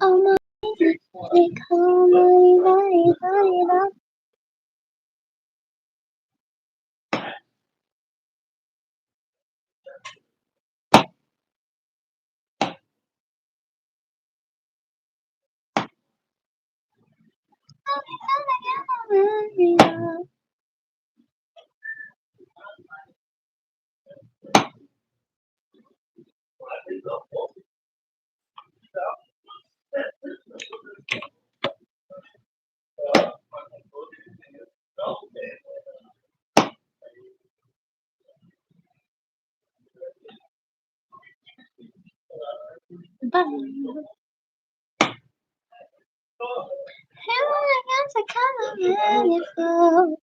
Oh my, they call my Bye. Here I am, so come on, let it flow.